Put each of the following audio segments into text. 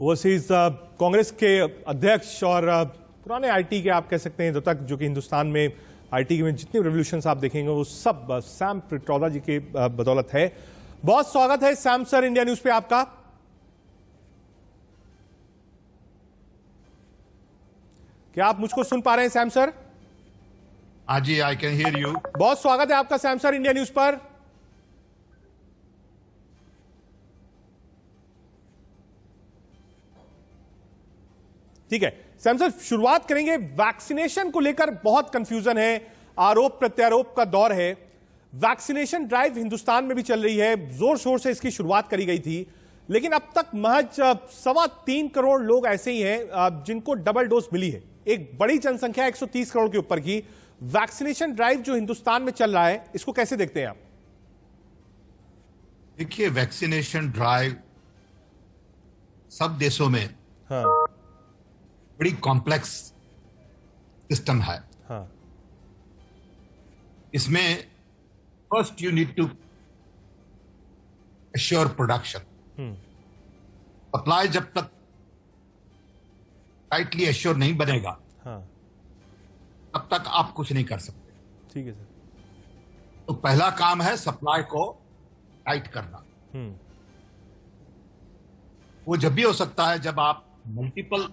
Overseas Congress के अध्यक्ष और पुराने आईटी के आप कह सकते हैं, जब तक जो कि हिंदुस्तान में आईटी में जितने रेवोल्यूशंस आप देखेंगे वो सब सैम पित्रोदा जी के बदौलत है। बहुत स्वागत है सैम सर इंडिया न्यूज पे आपका। क्या आप मुझको सुन पा रहे हैं सैम सर? हाँ जी, आई कैन हियर यू। बहुत स्वागत है आपका सैम सर इंडिया न्यूज पर। ठीक है सैम सर, शुरुआत करेंगे। वैक्सीनेशन को लेकर बहुत कंफ्यूजन है, आरोप प्रत्यारोप का दौर है। वैक्सीनेशन ड्राइव हिंदुस्तान में भी चल रही है, जोर शोर से इसकी शुरुआत करी गई थी, लेकिन अब तक महज 3.25 करोड़ लोग ऐसे ही हैं जिनको डबल डोज मिली है। एक बड़ी जनसंख्या 130 करोड़ के ऊपर की। वैक्सीनेशन ड्राइव जो हिंदुस्तान में चल रहा है, इसको कैसे देखते हैं आप? देखिए, वैक्सीनेशन ड्राइव सब देशों में बड़ी कॉम्प्लेक्स सिस्टम है। इसमें first you need to assure production. Supply जब तक टाइटली एश्योर नहीं बनेगा तब तक आप कुछ नहीं कर सकते। ठीक है सर। तो पहला काम है सप्लाई को टाइट करना। वो जब भी हो सकता है जब आप मल्टीपल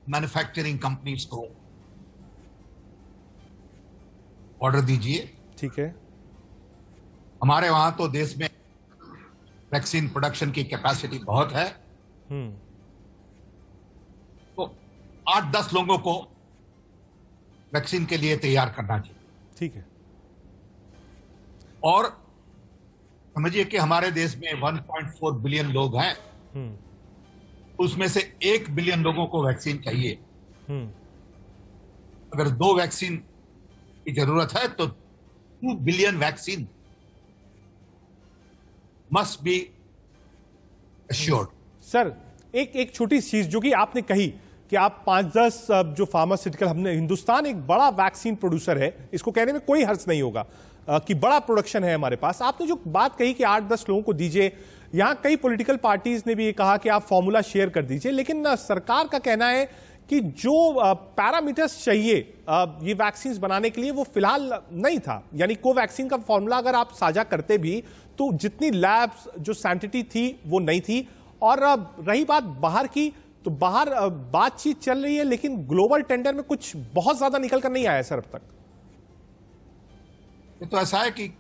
मैन्युफैक्चरिंग कंपनीज को ऑर्डर दीजिए। ठीक है। हमारे वहां तो देश में वैक्सीन प्रोडक्शन की कैपेसिटी बहुत है। तो 8-10 लोगों को वैक्सीन के लिए तैयार करना चाहिए। ठीक है। और समझिए कि हमारे देश में 1.4 बिलियन लोग हैं। उसमें से 1 बिलियन लोगों को वैक्सीन चाहिए। अगर 2 वैक्सीन की जरूरत है तो 2 billion vaccine must be assured. Sir, एक छोटी चीज जो कि आपने कही कि आप 5-10 जो फार्मास्यूटिकल, हमने हिंदुस्तान एक बड़ा वैक्सीन प्रोड्यूसर है, इसको कहने में कोई हर्ज नहीं होगा कि बड़ा प्रोडक्शन है हमारे पास। आपने जो बात कही कि 8-10 लोगों को दीजिए, यहां कई पॉलिटिकल पार्टीज ने भी ये कहा कि आप फॉर्मूला शेयर कर दीजिए, लेकिन सरकार का कहना है कि जो पैरामीटर्स चाहिए ये वैक्सीन बनाने के लिए वो फिलहाल नहीं था। यानी कोवैक्सीन का फॉर्मूला अगर आप साझा करते भी तो जितनी लैब्स जो सैनिटी थी वो नहीं थी। और रही बात बाहर की, तो बाहर बातचीत चल रही है, लेकिन ग्लोबल टेंडर में कुछ बहुत ज्यादा निकल कर नहीं आया सर अब तक। ये तो ऐसा है कि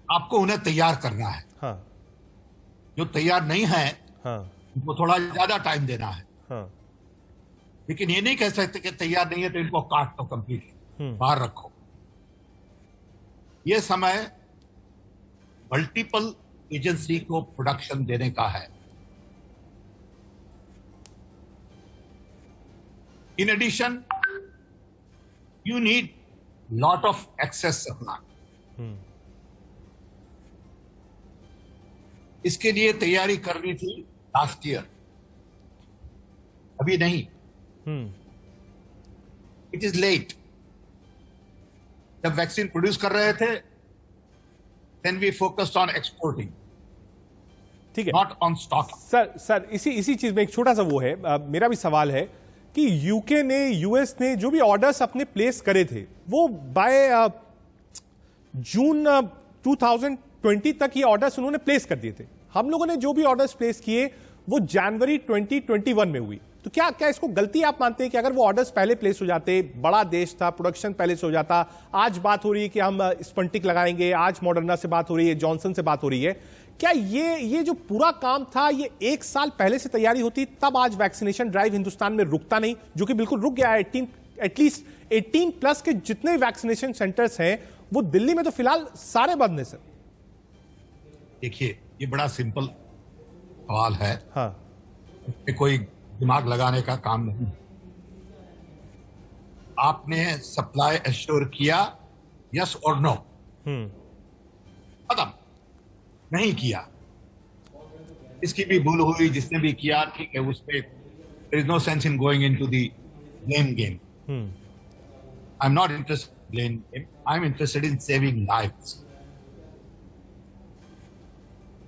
आपको उन्हें तैयार करना है। जो तैयार नहीं है उनको थोड़ा ज्यादा टाइम देना है। लेकिन ये नहीं कह सकते कि तैयार नहीं है तो इनको काट दो, कंप्लीटली बाहर रखो। ये समय मल्टीपल एजेंसी को प्रोडक्शन देने का है। In addition you need lot of excess supply. इसके लिए तैयारी करनी थी लास्ट ईयर, अभी नहीं। It is late. जब वैक्सीन प्रोड्यूस कर रहे थे then we focused on exporting, ठीक है, नॉट ऑन स्टॉक। सर इसी चीज में एक छोटा सा वो है, मेरा भी सवाल है कि यूके ने, यूएस ने जो भी ऑर्डर्स अपने प्लेस करे थे वो बाय जून 2020 तक ये ऑर्डर्स उन्होंने प्लेस कर दिए थे। हम लोगों ने जो भी ऑर्डर्स प्लेस किए वो जनवरी 2021 में हुई। तो क्या इसको गलती आप मानते हैं कि अगर वो ऑर्डर्स पहले प्लेस हो जाते, बड़ा देश था, प्रोडक्शन पहले से हो जाता। आज बात हो रही है कि हम स्पुतनिक लगाएंगे, आज मॉडर्ना से बात हो रही है, जॉनसन से बात हो रही है। क्या ये जो पूरा काम था ये 1 साल पहले से तैयारी होती तब आज वैक्सीनेशन ड्राइव हिंदुस्तान में रुकता नहीं, जो कि बिल्कुल रुक गया है। एटलीस्ट 18+ के जितने वैक्सीनेशन सेंटर्स हैं वो दिल्ली में तो फिलहाल सारे बंद हैं सर। देखिए, ये बड़ा सिंपल सवाल है। ये कोई दिमाग लगाने का काम नहीं। आपने सप्लाई एश्योर किया, यस और नो? खत्म। नहीं किया, इसकी भी भूल हुई, जिसने भी किया ठीक है, उस पे there is no sense in going into the blame game. I am not interested in blame game, I am interested in saving lives.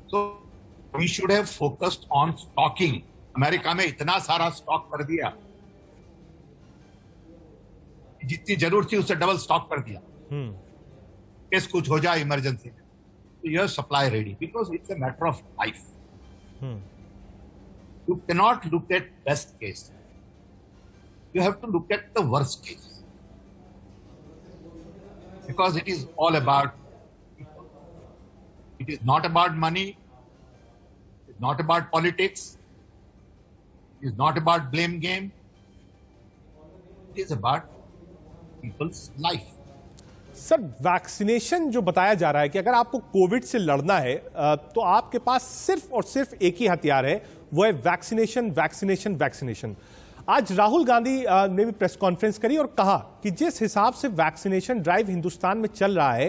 So we should have focused on stocking America में इतना सारा stock कर दिया, जितनी जरूरत थी उससे double stock कर दिया। केस कुछ हो जाए इमरजेंसी में तो यह supply ready, because it's a matter of life. You can not look at best case, you have to look at the worst case, because it is all about people. It is not about money, it is not about politics, it is not about blame game, it is about people's life. Sir, vaccination जो बताया जा रहा है कि अगर आपको Covid से लड़ना है तो आपके पास सिर्फ और सिर्फ एक ही हथियार है, वो है वैक्सीनेशन, वैक्सीनेशन, वैक्सीनेशन। आज राहुल गांधी ने भी प्रेस कॉन्फ्रेंस करी और कहा कि जिस हिसाब से वैक्सीनेशन ड्राइव हिंदुस्तान में चल रहा है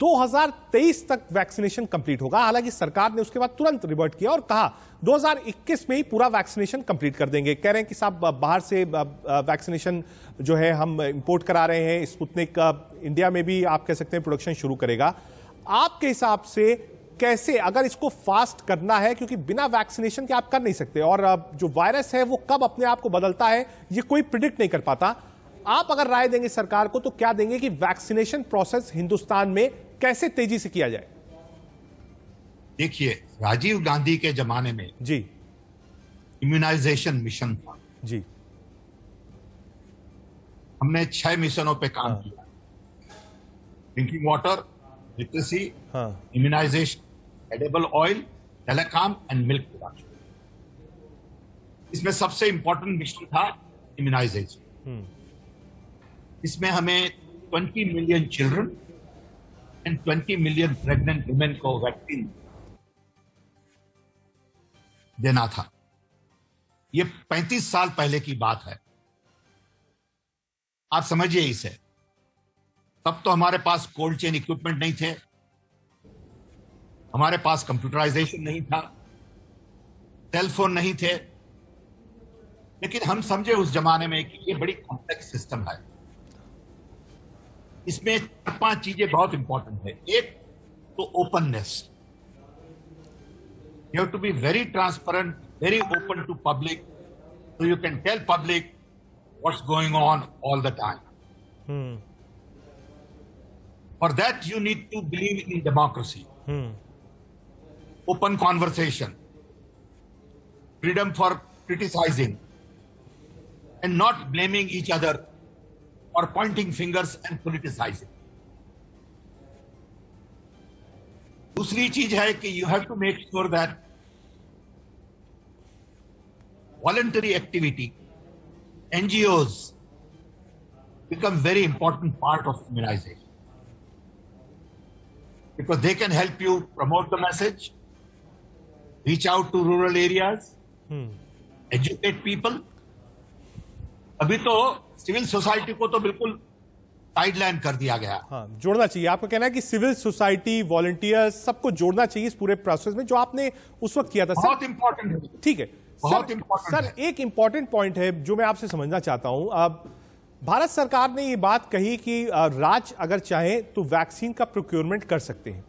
2023 तक वैक्सीनेशन कंप्लीट होगा। हालांकि सरकार ने उसके बाद तुरंत रिवर्ट किया और कहा 2021 में ही पूरा वैक्सीनेशन कंप्लीट कर देंगे। कह रहे हैं कि साहब बाहर से वैक्सीनेशन जो है हम इंपोर्ट करा रहे हैं, स्पुतनिक इंडिया में भी आप कह सकते हैं प्रोडक्शन शुरू करेगा। आपके हिसाब से कैसे, अगर इसको फास्ट करना है, क्योंकि बिना वैक्सीनेशन के आप कर नहीं सकते और जो वायरस है वो कब अपने आप को बदलता है ये कोई प्रिडिक्ट नहीं कर पाता। आप अगर राय देंगे सरकार को तो क्या देंगे कि वैक्सीनेशन प्रोसेस हिंदुस्तान में कैसे तेजी से किया जाए? देखिए, राजीव गांधी के जमाने में जी इम्यूनाइजेशन मिशन था जी, हमने 6 मिशनों पे काम किया। Drinking water, literacy, immunisation, edible oil, telecom and milk production. इसमें सबसे इंपॉर्टेंट मिशन था इम्यूनाइजेशन। इसमें हमें 20 million children and 20 million pregnant women को वैक्सीन देना था। ये 35 साल पहले की बात है, आप समझिए इसे। तब तो हमारे पास कोल्ड चेन इक्विपमेंट नहीं थे, हमारे पास कंप्यूटराइजेशन नहीं था, टेलीफोन नहीं थे, लेकिन हम समझे उस जमाने में कि ये बड़ी कॉम्प्लेक्स सिस्टम है। इसमें 4-5 चीजें बहुत इंपॉर्टेंट है। एक तो openness, you have to be very transparent, very open to public, so you can tell public what's going on all the time. For that you need to believe in democracy, open conversation, freedom for criticizing and not blaming each other or pointing fingers and politicizing. दूसरी चीज है कि you have to make sure that voluntary activity, NGOs become very important part of immunization, because they can help you promote the message, reach out to rural areas, educate people. अभी तो civil society को तो बिल्कुल sideline कर दिया गया। हाँ, जोड़ना चाहिए। आपका कहना है कि सिविल सोसाइटी, वॉलंटियर्स, सबको जोड़ना चाहिए इस पूरे प्रोसेस में, जो आपने उस वक्त किया था। बहुत इंपॉर्टेंट है। ठीक है बहुत इंपॉर्टेंट सर, एक इंपॉर्टेंट पॉइंट है जो मैं आपसे समझना चाहता हूं। भारत सरकार ने ये बात कही कि राज्य अगर चाहे तो वैक्सीन का प्रोक्योरमेंट कर सकते हैं,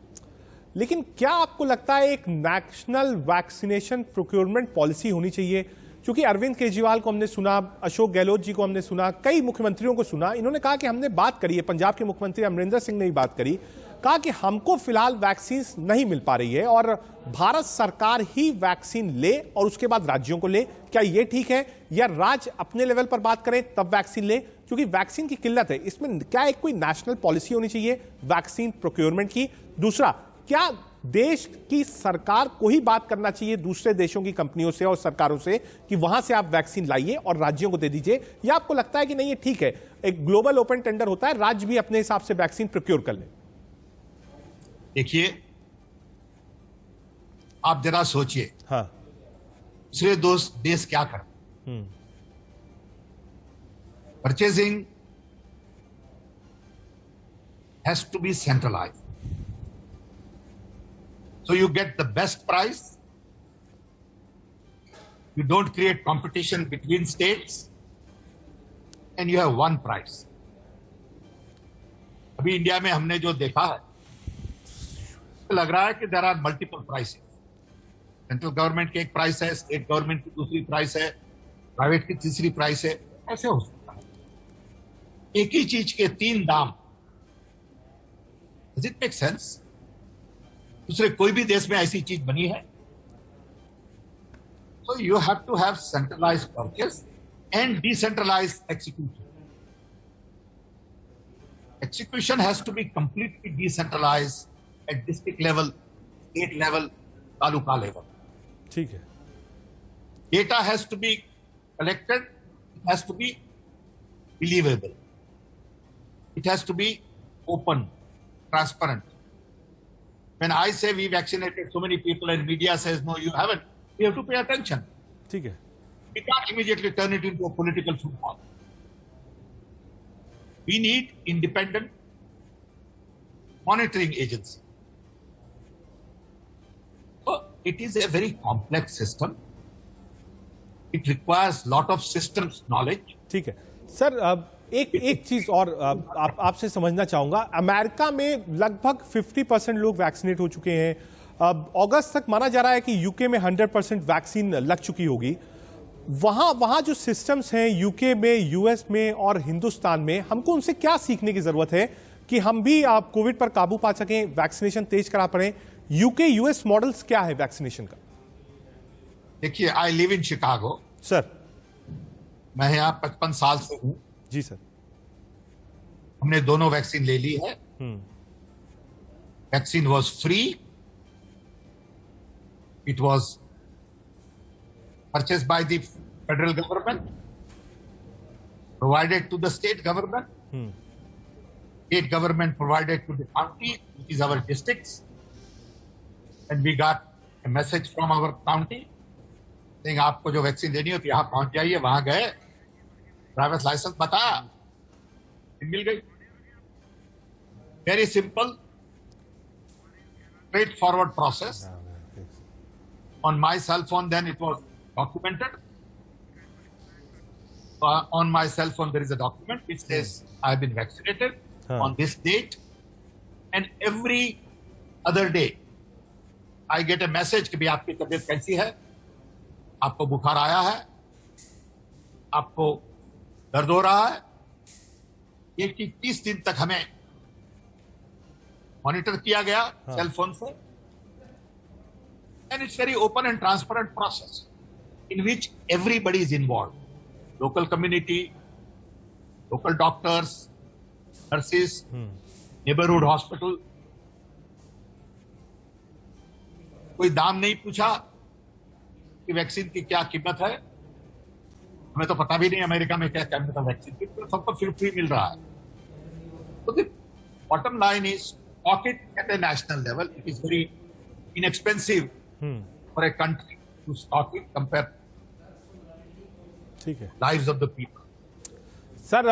लेकिन क्या आपको लगता है एक नेशनल वैक्सीनेशन प्रोक्योरमेंट पॉलिसी होनी चाहिए? क्योंकि अरविंद केजरीवाल को हमने सुना, अशोक गहलोत जी को हमने सुना, कई मुख्यमंत्रियों को सुना, इन्होंने कहा कि हमने बात करी है, पंजाब के मुख्यमंत्री अमरिंदर सिंह ने भी बात करी, कहा कि हमको फिलहाल वैक्सीन नहीं मिल पा रही है और भारत सरकार ही वैक्सीन ले और उसके बाद राज्यों को ले। क्या ये ठीक है, या राज्य अपने लेवल पर बात करें तब वैक्सीन ले? क्योंकि वैक्सीन की किल्लत है, इसमें क्या एक कोई नेशनल पॉलिसी होनी चाहिए वैक्सीन प्रोक्योरमेंट की? दूसरा, क्या देश की सरकार को ही बात करना चाहिए दूसरे देशों की कंपनियों से और सरकारों से कि वहां से आप वैक्सीन लाइए और राज्यों को दे दीजिए, या आपको लगता है कि नहीं ये ठीक है, एक ग्लोबल ओपन टेंडर होता है, राज्य भी अपने हिसाब से वैक्सीन प्रोक्योर कर ले? देखिए, आप जरा सोचिए, हाँ, दूसरे देश क्या कर purchasing has to be centralised, so you get the best price, you don't create competition between states, and you have one price. अभी इंडिया में हमने जो देखा है, लग रहा है कि there are multiple prices. Central government की एक प्राइस है, स्टेट गवर्नमेंट की दूसरी प्राइस है, प्राइवेट की तीसरी प्राइस है, ऐसे हो सकता है? एक ही चीज के तीन दाम, डज इट मेक सेंस? दूसरे कोई भी देश में ऐसी चीज बनी है? So you have to have centralized purchase and decentralized execution. Execution has to be completely decentralized at district level, state level, taluka level. ठीक है, Data has to be collected, it has to be believable. It has to be open, transparent. When I say we vaccinated so many people and media says no, you haven't, we have to pay attention. ठीक है, We can't immediately turn it into a political football. We need independent monitoring agency. So it is a very complex system. It requires lot of systems knowledge. ठीक है sir. एक चीज और आपसे समझना चाहूंगा, अमेरिका में लगभग 50% लोग वैक्सीनेट हो चुके हैं। अगस्त तक माना जा रहा है कि यूके में 100% वैक्सीन लग चुकी होगी। वहां जो सिस्टम्स हैं यूके में, यूएस में और हिंदुस्तान में, हमको उनसे क्या सीखने की जरूरत है कि हम भी आप कोविड पर काबू पा सकें, वैक्सीनेशन तेज करा पड़े? यूके यूएस मॉडल्स क्या है वैक्सीनेशन का? देखिए, I live in Chicago sir. मैं यहाँ 55 साल से हूँ। जी सर। हमने दोनों वैक्सीन ले ली है। Vaccine was free, it was purchased by the federal government, provided to the state government. State government provided to the county, which is our districts. And we got a message from our county saying आपको जो vaccine देनी हो तो यहाँ पहुंच जाइए। वहां गए, ड्राइवर्स लाइसेंस बताया, मिल गई। Very simple, straight forward process. On my cell phone then it was documented. On my cell phone there is a document which says I've been vaccinated on this date, and every other day I get a message कि भी आपकी तबीयत कैसी है, आपको बुखार आया है, आपको दर्द हो रहा है। 30 दिन तक हमें मॉनिटर किया गया सेल फोन से। And it's very open and transparent process in which everybody is involved. Local community, local doctors, nurses, neighborhood hospital. कोई दाम नहीं पूछा कि वैक्सीन की क्या कीमत है। हमें तो पता भी नहीं अमेरिका में क्या कीमत है वैक्सीन की, तो सबको फ्री मिल रहा है। तो the bottom line is stock it at a national level. It is very inexpensive for a country to stock it compared ठीक है lives of the people. Sir,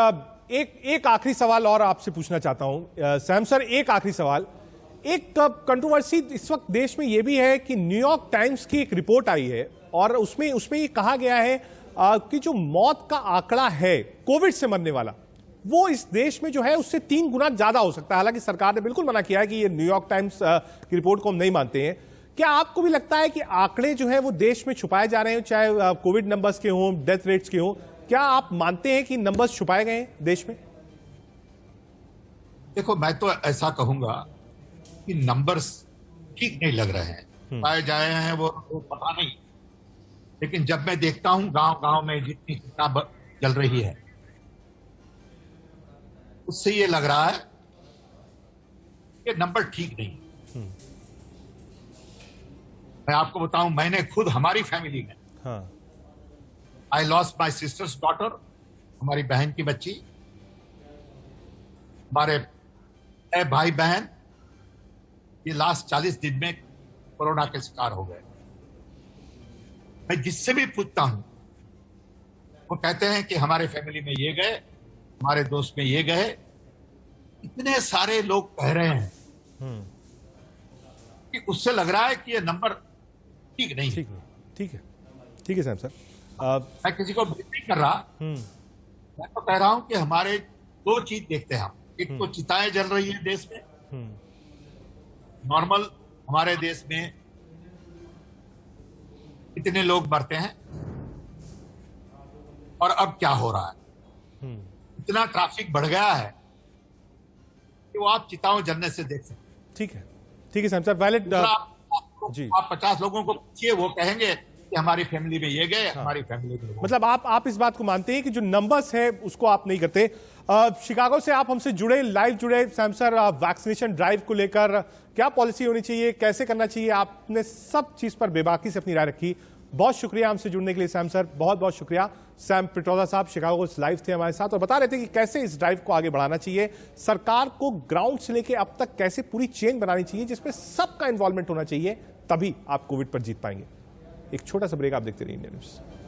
एक आखिरी सवाल और आपसे पूछना चाहता हूं। सैम सर, एक आखिरी सवाल। एक कंट्रोवर्सी इस वक्त देश में यह भी है कि न्यूयॉर्क टाइम्स की एक रिपोर्ट आई है और उसमें ये कहा गया है कि जो मौत का आंकड़ा है कोविड से मरने वाला, वो इस देश में जो है उससे 3 गुना ज्यादा हो सकता है। हालांकि सरकार ने बिल्कुल मना किया है कि ये न्यूयॉर्क टाइम्स की रिपोर्ट को हम नहीं मानते हैं। क्या आपको भी लगता है कि आंकड़े जो है वो देश में छुपाए जा रहे हैं, चाहे कोविड नंबर्स के हों, डेथ रेट्स के हों? क्या आप मानते हैं कि नंबर्स छुपाए गए हैं देश में? देखो, मैं तो ऐसा कहूंगा कि नंबर्स ठीक नहीं लग रहे हैं, पाए जाए हैं वो पता नहीं। लेकिन जब मैं देखता हूं गांव-गांव में जितनी घटना चल रही है, उससे ये लग रहा है कि नंबर ठीक नहीं। मैं आपको बताऊं, मैंने खुद हमारी फैमिली में I lost my sisters daughter, हमारी बहन की बच्ची, हमारे भाई बहन ये लास्ट 40 दिन में कोरोना के शिकार हो गए। मैं जिससे भी पूछता हूं वो कहते हैं कि हमारे फैमिली में ये गए, हमारे दोस्त में ये गए। इतने सारे लोग कह रहे हैं कि उससे लग रहा है कि ये नंबर ठीक नहीं। ठीक है सैम सर। मैं किसी को नहीं कर रहा, मैं तो कह रहा हूं कि हमारे 2 चीज देखते हैं हम। एक तो चिताएं जल रही है देश में, नॉर्मल हमारे देश में इतने लोग मरते हैं और अब क्या हो रहा है। इतना ट्रैफिक बढ़ गया है कि वो आप चिताओं जलने से देख सकते हैं। ठीक है सैम साहब, वैलिड जी। आप 50 लोगों को पूछिए, वो कहेंगे कि हमारी फैमिली में ये गए, हमारी फैमिली में वो। मतलब आप इस बात को मानते हैं कि जो नंबर्स है उसको आप नहीं करते। शिकागो से आप हमसे जुड़े, लाइव जुड़े सैम सर, वैक्सीनेशन ड्राइव को लेकर क्या पॉलिसी होनी चाहिए, कैसे करना चाहिए, आपने सब चीज पर बेबाकी से अपनी राय रखी। बहुत शुक्रिया हमसे जुड़ने के लिए सैम सर, बहुत बहुत शुक्रिया। सैम पिट्रोदा साहब शिकागो से लाइव थे हमारे साथ और बता रहे थे कि कैसे इस ड्राइव को आगे बढ़ाना चाहिए, सरकार को ग्राउंड से लेकर अब तक कैसे पूरी चेन बनानी चाहिए जिसमें सबका इन्वॉल्वमेंट होना चाहिए, तभी आप कोविड पर जीत पाएंगे। एक छोटा सा ब्रेक, आप देखते रहिए इंडिया न्यूज़।